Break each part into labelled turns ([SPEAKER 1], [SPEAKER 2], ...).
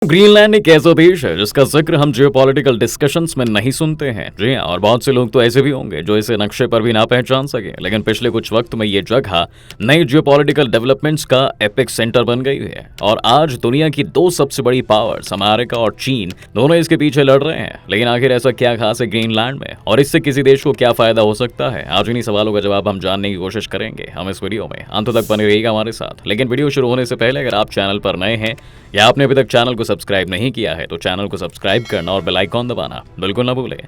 [SPEAKER 1] Greenland एक ऐसा देश है जिसका जिक्र हम जियोपॉलिटिकल डिस्कशंस में नहीं सुनते हैं। जी हाँ, और बहुत से लोग तो ऐसे भी होंगे जो इसे नक्शे पर भी ना पहचान सके, लेकिन पिछले कुछ वक्त में ये जगह नई जियोपॉलिटिकल डेवलपमेंट्स का एपिक सेंटर बन गई है। और आज दुनिया की दो सबसे बड़ी पावर्स अमेरिका और चीन दोनों इसके पीछे लड़ रहे हैं। लेकिन आखिर ऐसा क्या खास है ग्रीनलैंड में, और इससे किसी देश को क्या फायदा हो सकता है? आज इन्हीं सवालों का जवाब हम जानने की कोशिश करेंगे हम इस वीडियो में। अंत तक बने रहिएगा हमारे साथ। लेकिन वीडियो शुरू होने से पहले अगर आप चैनल पर नए हैं या आपने अभी तक चैनल को सब्सक्राइब नहीं किया है तो चैनल को सब्सक्राइब करना और बेल आइकॉन दबाना बिल्कुल ना भूलें।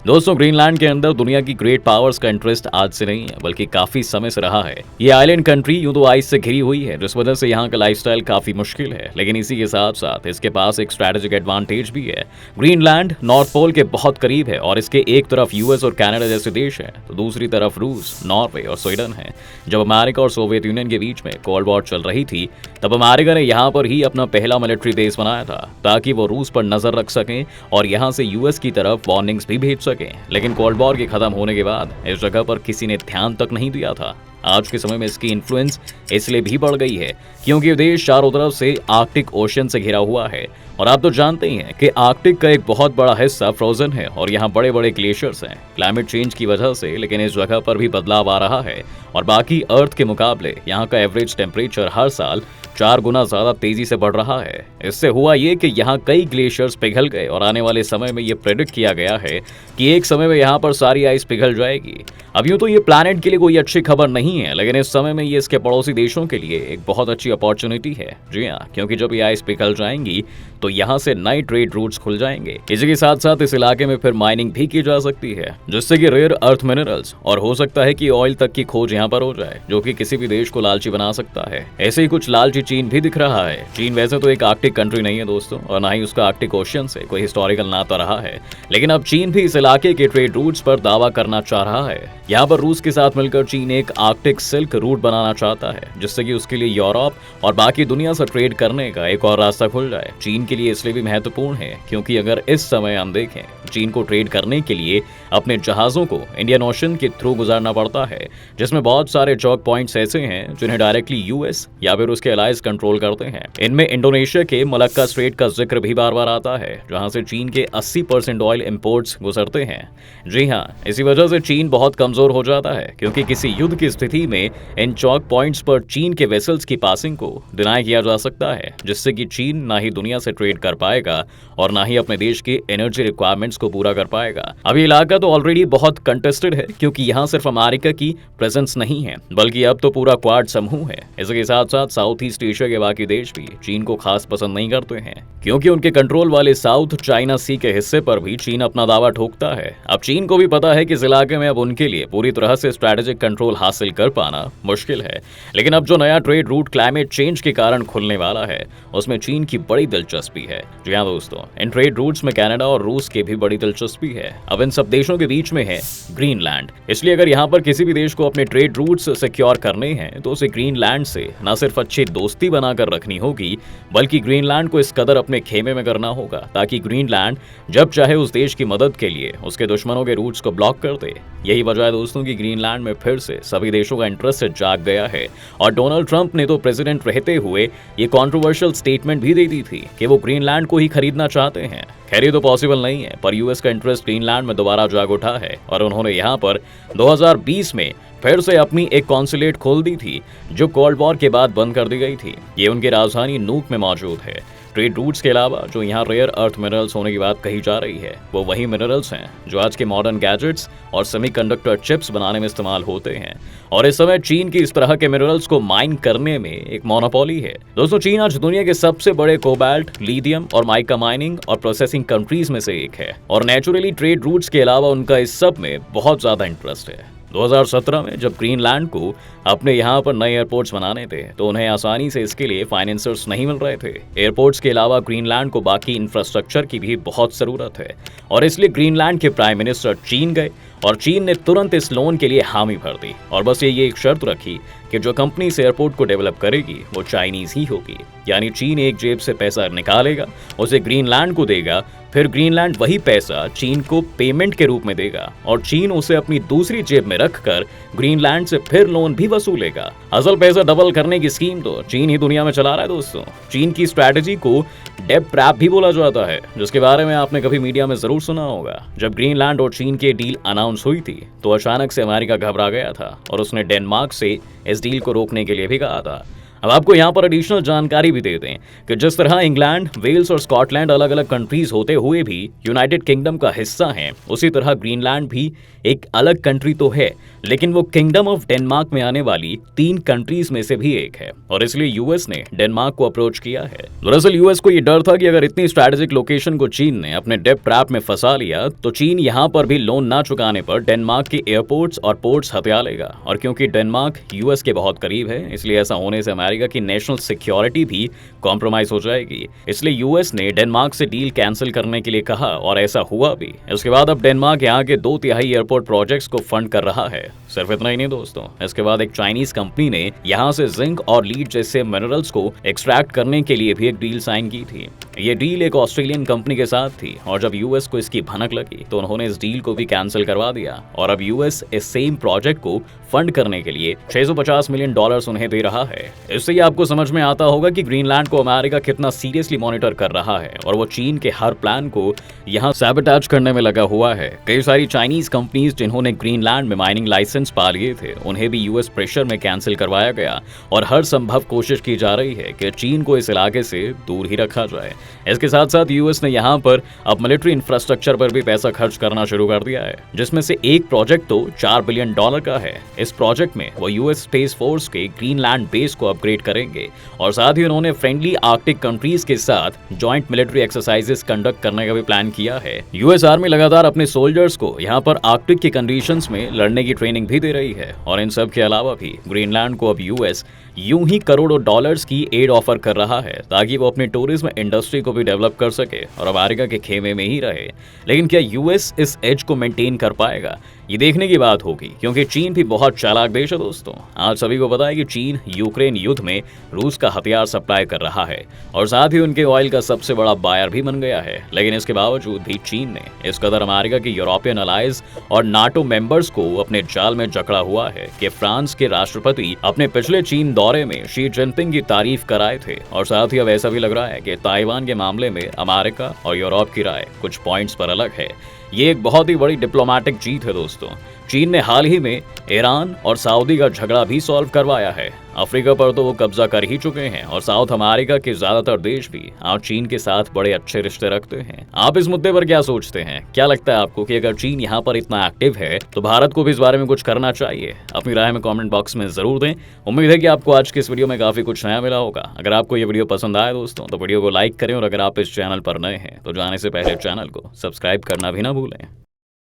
[SPEAKER 1] दोस्तों, ग्रीनलैंड के अंदर दुनिया की ग्रेट पावर्स का इंटरेस्ट आज से नहीं है बल्कि काफी समय से रहा है। ये आइलैंड कंट्री यूं तो आइस से घिरी हुई है, जिस वजह से यहाँ का लाइफस्टाइल काफी मुश्किल है, लेकिन इसी के साथ साथ इसके पास एक स्ट्रेटेजिक एडवांटेज भी है। ग्रीनलैंड नॉर्थ पोल के बहुत करीब है और इसके एक तरफ यूएस और कनाडा जैसे देश है तो दूसरी तरफ रूस, नॉर्वे और स्वीडन है। जब अमेरिका और सोवियत यूनियन के बीच में कोल्ड वॉर चल रही थी तब अमेरिका ने यहाँ पर ही अपना पहला मिलिट्री बेस बनाया था ताकि वो रूस पर नजर रख सकें और यहाँ से यूएस की तरफ वार्निंग्स भी भेज सकें। लेकिन कोल्ड वॉर के खत्म होने के बाद इस जगह पर किसी ने ध्यान तक नहीं दिया था। आज के समय में इसकी इन्फ्लुएंस इसलिए भी बढ़ गई है क्योंकि देश चारों तरफ से आर्कटिक ओशन से घिरा हुआ है और आप तो जानते ही हैं कि आर्कटिक का एक बहुत बड़ा हिस्सा फ्रोजन है और यहाँ बड़े बड़े ग्लेशियर्स हैं क्लाइमेट चेंज की वजह से। लेकिन इस जगह पर भी बदलाव आ रहा है और बाकी अर्थ के मुकाबले यहाँ का एवरेज टेम्परेचर हर साल 4 गुना ज्यादा तेजी से बढ़ रहा है। इससे हुआ ये कि यहाँ कई ग्लेशियर्स पिघल गए और आने वाले समय में ये प्रेडिक्ट किया गया है कि एक समय में यहाँ पर सारी आइस पिघल जाएगी। अब यूं तो ये प्लैनेट के लिए कोई अच्छी खबर नहीं है, लेकिन इस समय में ये इसके पड़ोसी देशों के लिए एक बहुत अच्छी अपॉर्चुनिटी है। जी हाँ, क्योंकि जब ये आइस पिघल जाएंगी तो यहाँ से नए ट्रेड रूट्स खुल जाएंगे। इसी के साथ साथ इस इलाके में फिर माइनिंग भी की जा सकती है, जिससे कि रेयर अर्थ मिनरल्स और हो सकता है कि ऑयल तक की खोज यहाँ पर हो जाए, जो कि किसी भी देश को लालची बना सकता है। ऐसे ही कुछ लालची चीन भी दिख रहा है। चीन वैसे तो एक आर्कटिक कंट्री नहीं है दोस्तों, और ना ही उसका आर्कटिक ओशन से कोई हिस्टोरिकल नाता रहा है, लेकिन अब चीन भी इस इलाके के ट्रेड रूट्स पर दावा करना चाह रहा है। यहाँ पर रूस के साथ मिलकर चीन एक आर्कटिक सिल्क रूट बनाना चाहता है, जिससे कि उसके लिए यूरोप और बाकी दुनिया से ट्रेड करने का एक और रास्ता खुल जाए। चीन के लिए इसलिए भी महत्वपूर्ण है क्योंकि अगर इस समय हम देखें, चीन को ट्रेड करने के लिए अपने जहाजों को इंडियन ओशन के थ्रू गुजारना पड़ता है, जिसमें बहुत सारे चौक पॉइंट्स ऐसे हैं जिन्हें डायरेक्टली यूएस या फिर उसके अलाइज कंट्रोल करते हैं। इनमें इंडोनेशिया के मलक्का स्ट्रेट का जिक्र भी बार बार आता है, जहां से चीन के 80% ऑयल इंपोर्ट्स गुजरते हैं। जी हाँ, इसी वजह से चीन बहुत कमजोर हो जाता है क्योंकि किसी युद्ध की स्थिति में इन चौक पॉइंट्स पर चीन के वेसल्स की पासिंग को डिनाई किया जा सकता है, जिससे कि चीन ना ही दुनिया से ट्रेड कर पाएगा और ना ही अपने देश की एनर्जी रिक्वायरमेंट्स को पूरा कर पाएगा। अब ये इलाका तो ऑलरेडी बहुत कंटेस्टेड है क्योंकि यहाँ सिर्फ अमेरिका की प्रेजेंस नहीं है बल्कि अब तो पूरा क्वाड समूह है। इसके साथ साथ साउथ ईस्ट एशिया के बाकी देश भी चीन को खास पसंद नहीं करते हैं क्योंकि उनके कंट्रोल वाले साउथ चाइना सी के हिस्से पर भी चीन अपना दावा ठोकता है। अब चीन को भी पता है कि इस इलाके में अब उनके लिए पूरी तरह से स्ट्रेटेजिक कंट्रोल हासिल कर पाना मुश्किल है, लेकिन अब जो नया ट्रेड रूट क्लाइमेट चेंज के कारण खुलने वाला है उसमें चीन की बड़ी दिलचस्पी है। जी हाँ दोस्तों, इन ट्रेड रूट्स में कनाडा और रूस की भी बड़ी दिलचस्पी है। अब इन सब देशों के बीच में है ग्रीनलैंड, इसलिए अगर यहाँ पर किसी भी देश को अपने ट्रेड रूट्स सिक्योर करने हैं तो उसे ग्रीनलैंड से न सिर्फ अच्छी दोस्ती बनाकर रखनी होगी बल्कि ग्रीनलैंड को इस कदर अपने खेमे में करना होगा ताकि ग्रीनलैंड जब चाहे उस देश की मदद के लिए उसके दुश्मनों के रूट्स को ब्लॉक कर दे। यही वजह है दोस्तों कि ग्रीनलैंड में फिर से सभी देशों का इंटरेस्ट जाग गया है और डोनाल्ड ट्रंप ने तो प्रेसिडेंट रहते हुए ये कंट्रोवर्शियल स्टेटमेंट भी दे दी थी कि वो ग्रीनलैंड को ही खरीदना चाहते हैं। खैर ये तो पॉसिबल नहीं है, पर यूएस का इंटरेस्ट ग्रीनलैंड में दोबारा जाग उठा है और उन्होंने यहाँ पर 2020 में फिर से अपनी एक कॉन्सुलेट खोल दी थी जो कोल्ड वॉर के बाद बंद कर दी गई थी। ये उनकी राजधानी नूक में मौजूद है। ट्रेड रूट्स के अलावा जो यहाँ रेयर अर्थ मिनरल्स होने की बात कही जा रही है वो वही मिनरल्स हैं जो आज के मॉडर्न गैजेट्स और सेमीकंडक्टर चिप्स बनाने में इस्तेमाल होते हैं और इस समय चीन की इस तरह के मिनरल्स को माइन करने में एक मोनोपोली है। दोस्तों, चीन आज दुनिया के सबसे बड़े कोबाल्ट, लिथियम और माइका माइनिंग और प्रोसेसिंग कंट्रीज में से एक है और नेचुरली ट्रेड रूट्स के अलावा उनका इस सब में बहुत ज्यादा इंटरेस्ट है। 2017 में जब ग्रीनलैंड को अपने यहाँ पर नए एयरपोर्ट्स बनाने थे तो उन्हें आसानी से इसके लिए फाइनेंसर्स नहीं मिल रहे थे। एयरपोर्ट्स के अलावा ग्रीनलैंड को बाकी इंफ्रास्ट्रक्चर की भी बहुत ज़रूरत है और इसलिए ग्रीनलैंड के प्राइम मिनिस्टर चीन गए और चीन ने तुरंत इस लोन के लिए हामी भर दी और बस ये एक शर्त रखी कि जो कंपनी इस एयरपोर्ट को डेवलप करेगी वो चाइनीज ही होगी। यानी चीन एक जेब से पैसा निकालेगा, उसे ग्रीनलैंड को देगा, फिर ग्रीनलैंड वही पैसा चीन को पेमेंट के रूप में देगा और चीन उसे अपनी दूसरी जेब में रखकर ग्रीनलैंड से फिर लोन भी वसूलेगा। असल पैसा डबल करने की स्कीम तो चीन ही दुनिया में चला रहा है दोस्तों। चीन की स्ट्रैटेजी को डेब्ट ट्रैप भी बोला जाता है, जिसके बारे में आपने कभी मीडिया में जरूर सुना होगा। जब ग्रीनलैंड और चीन की डील अनाउंस हुई थी तो अचानक से अमेरिका घबरा गया था और उसने डेनमार्क से इस डील को रोकने के लिए भी कहा था। अब आपको यहाँ पर एडिशनल जानकारी भी दे दें कि जिस तरह इंग्लैंड, वेल्स और स्कॉटलैंड अलग अलग कंट्रीज होते हुए भी यूनाइटेड किंगडम का हिस्सा हैं, उसी तरह ग्रीनलैंड भी एक अलग कंट्री तो है, लेकिन वो किंगडम ऑफ डेनमार्क में आने वाली 3 कंट्रीज में से भी एक है और इसलिए यूएस ने डेनमार्क को अप्रोच किया है। दरअसल यूएस को ये डर था कि अगर इतनी स्ट्रैटेजिक लोकेशन को चीन ने अपने डेब्ट ट्रैप में फंसा लिया तो चीन यहाँ पर भी लोन ना चुकाने पर डेनमार्क के एयरपोर्ट्स और पोर्ट्स हथिया लेगा। और क्योंकि डेनमार्क यूएस के बहुत करीब है, इसलिए ऐसा होने से अमेरिका की नेशनल सिक्योरिटी भी कॉम्प्रोमाइज हो जाएगी। इसलिए यूएस ने डेनमार्क से डील कैंसिल करने के लिए कहा और ऐसा हुआ भी। इसके बाद अब डेनमार्क यहाँ के 2/3 एयरपोर्ट प्रोजेक्ट्स को फंड कर रहा है। सिर्फ इतना ही नहीं दोस्तों, इसके बाद एक चाइनीज कंपनी ने यहाँ से जिंक और लीड जैसे मिनरल्स को एक्सट्रैक्ट करने के लिए भी एक डील साइन की थी। ये डील एक ऑस्ट्रेलियन कंपनी के साथ थी और जब यूएस को इसकी भनक लगी तो उन्होंने इस डील को भी कैंसिल करवा दिया और अब यूएस इस सेम प्रोजेक्ट को फंड करने के लिए $650 मिलियन उन्हें दे रहा है। इससे ही आपको समझ में आता होगा कि ग्रीनलैंड को अमेरिका कितना सीरियसली मॉनिटर कर रहा है और वो चीन के हर प्लान को यहाँ सैबोटेज करने में लगा हुआ है। कई सारी चाइनीज कंपनीज जिन्होंने ग्रीनलैंड में माइनिंग लाइसेंस पा लिए थे, उन्हें भी यूएस प्रेशर में कैंसिल करवाया गया और हर संभव कोशिश की जा रही है कि चीन को इस इलाके से दूर ही रखा जाए। इसके साथ साथ यूएस ने यहाँ पर अब मिलिट्री इंफ्रास्ट्रक्चर पर भी पैसा खर्च करना शुरू कर दिया है, जिसमें से एक प्रोजेक्ट तो $4 बिलियन का है। इस प्रोजेक्ट में वो यूएस स्पेस फोर्स के ग्रीनलैंड बेस को अपग्रेड करेंगे और साथ ही उन्होंने फ्रेंडली आर्कटिक कंट्रीज के साथ जॉइंट मिलिट्री एक्सरसाइजेस कंडक्ट करने का भी प्लान किया है। यूएस आर्मी लगातार अपने सोल्जर्स को यहाँ पर आर्कटिक की कंडीशंस में लड़ने की ट्रेनिंग भी दे रही है और इन सब के अलावा भी ग्रीनलैंड को अब यूएस यूं ही करोड़ों डॉलर्स की एड ऑफर कर रहा है ताकि वो अपनी टूरिज्म इंडस्ट्री को भी डेवलप कर सके और अमेरिका के खेमे में ही रहे। लेकिन क्या यूएस इस एज को मेंटेन कर पाएगा, ये देखने की बात होगी, क्योंकि चीन भी बहुत चालाक देश है दोस्तों। आज सभी को पता है कि चीन यूक्रेन युद्ध में रूस का हथियार सप्लाई कर रहा है और साथ ही उनके ऑयल का सबसे बड़ा बायर भी बन गया है। लेकिन इसके बावजूद भी चीन ने इस कदर अमेरिका के यूरोपियन अलाइज और नाटो मेंबर्स को अपने जाल में जकड़ा हुआ है कि फ्रांस के राष्ट्रपति अपने पिछले चीन दौरे में शी जिनपिंग की तारीफ कराए थे और साथ ही अब ऐसा भी लग रहा है कि ताइवान के मामले में अमेरिका और यूरोप की राय कुछ पॉइंट्स पर अलग है। ये एक बहुत ही बड़ी डिप्लोमेटिक जीत है दोस्तों। चीन ने हाल ही में ईरान और सऊदी का झगड़ा भी सॉल्व करवाया है। अफ्रीका पर तो वो कब्जा कर ही चुके हैं और साउथ अमेरिका के ज्यादातर देश भी आज चीन के साथ बड़े अच्छे रिश्ते रखते हैं। आप इस मुद्दे पर क्या सोचते हैं? क्या लगता है आपको कि अगर चीन यहाँ पर इतना एक्टिव है तो भारत को भी इस बारे में कुछ करना चाहिए? अपनी राय में कमेंट बॉक्स में जरूर दें। उम्मीद है कि आपको आज की इस वीडियो में काफी कुछ नया मिला होगा। अगर आपको ये वीडियो पसंद आया दोस्तों तो वीडियो को लाइक करें और अगर आप इस चैनल पर नए हैं तो जाने से पहले चैनल को सब्सक्राइब करना भी ना भूलें।